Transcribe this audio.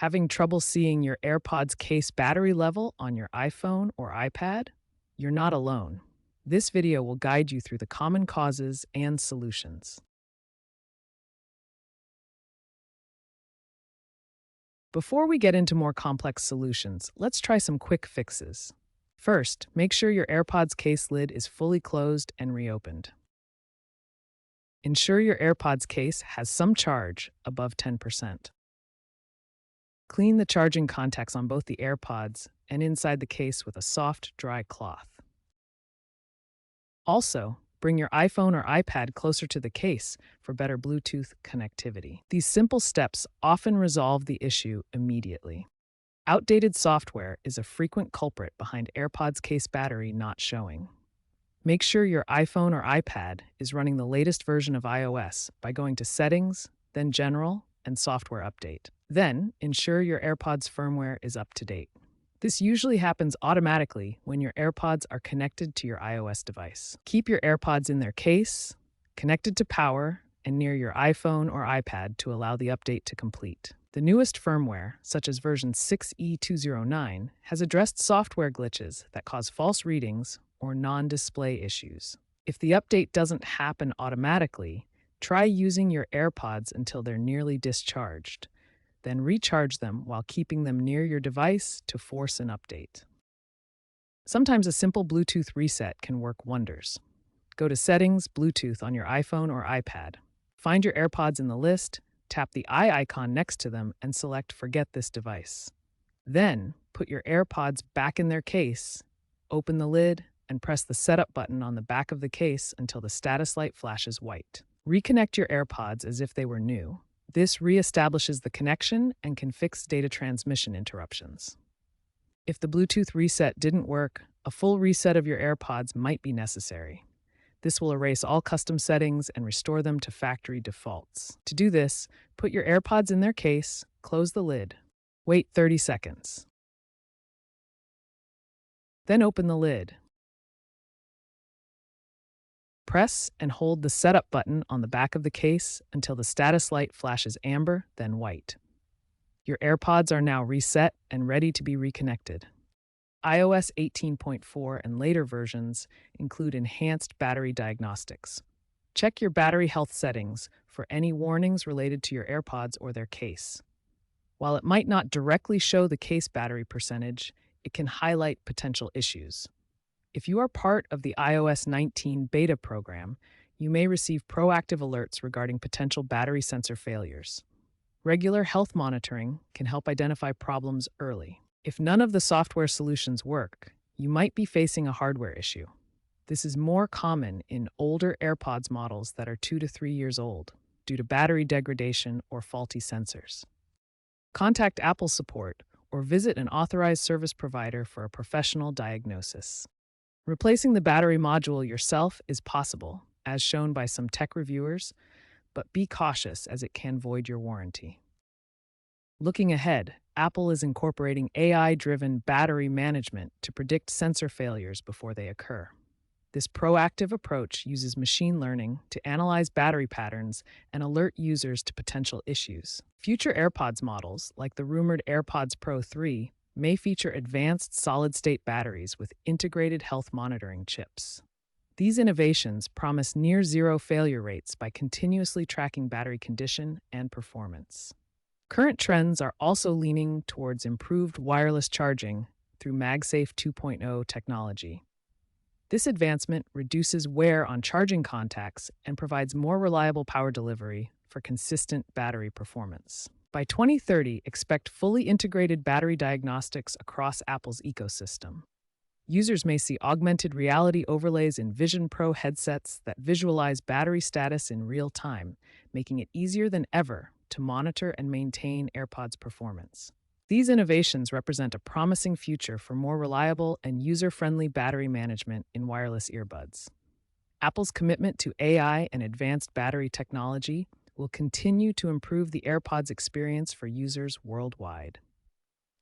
Having trouble seeing your AirPods case battery level on your iPhone or iPad? You're not alone. This video will guide you through the common causes and solutions. Before we get into more complex solutions, let's try some quick fixes. First, make sure your AirPods case lid is fully closed and reopened. Ensure your AirPods case has some charge above 10%. Clean the charging contacts on both the AirPods and inside the case with a soft, dry cloth. Also, bring your iPhone or iPad closer to the case for better Bluetooth connectivity. These simple steps often resolve the issue immediately. Outdated software is a frequent culprit behind AirPods case battery not showing. Make sure your iPhone or iPad is running the latest version of iOS by going to Settings, then General, and Software Update. Then, ensure your AirPods firmware is up to date. This usually happens automatically when your AirPods are connected to your iOS device. Keep your AirPods in their case, connected to power, and near your iPhone or iPad to allow the update to complete. The newest firmware, such as version 6E209, has addressed software glitches that cause false readings or non-display issues. If the update doesn't happen automatically, try using your AirPods until they're nearly discharged. Then recharge them while keeping them near your device to force an update. Sometimes a simple Bluetooth reset can work wonders. Go to Settings, Bluetooth on your iPhone or iPad. Find your AirPods in the list, tap the eye icon next to them, and select Forget this device. Then, put your AirPods back in their case, open the lid, and press the Setup button on the back of the case until the status light flashes white. Reconnect your AirPods as if they were new. This reestablishes the connection and can fix data transmission interruptions. If the Bluetooth reset didn't work, a full reset of your AirPods might be necessary. This will erase all custom settings and restore them to factory defaults. To do this, put your AirPods in their case, close the lid. Wait 30 seconds. Then open the lid. Press and hold the Setup button on the back of the case until the status light flashes amber, then white. Your AirPods are now reset and ready to be reconnected. iOS 18.4 and later versions include enhanced battery diagnostics. Check your battery health settings for any warnings related to your AirPods or their case. While it might not directly show the case battery percentage, it can highlight potential issues. If you are part of the iOS 19 beta program, you may receive proactive alerts regarding potential battery sensor failures. Regular health monitoring can help identify problems early. If none of the software solutions work, you might be facing a hardware issue. This is more common in older AirPods models that are 2 to 3 years old due to battery degradation or faulty sensors. Contact Apple support or visit an authorized service provider for a professional diagnosis. Replacing the battery module yourself is possible, as shown by some tech reviewers, but be cautious as it can void your warranty. Looking ahead, Apple is incorporating AI-driven battery management to predict sensor failures before they occur. This proactive approach uses machine learning to analyze battery patterns and alert users to potential issues. Future AirPods models, like the rumored AirPods Pro 3, may feature advanced solid-state batteries with integrated health monitoring chips. These innovations promise near-zero failure rates by continuously tracking battery condition and performance. Current trends are also leaning towards improved wireless charging through MagSafe 2.0 technology. This advancement reduces wear on charging contacts and provides more reliable power delivery for consistent battery performance. By 2030, expect fully integrated battery diagnostics across Apple's ecosystem. Users may see augmented reality overlays in Vision Pro headsets that visualize battery status in real time, making it easier than ever to monitor and maintain AirPods' performance. These innovations represent a promising future for more reliable and user-friendly battery management in wireless earbuds. Apple's commitment to AI and advanced battery technology will continue to improve the AirPods experience for users worldwide.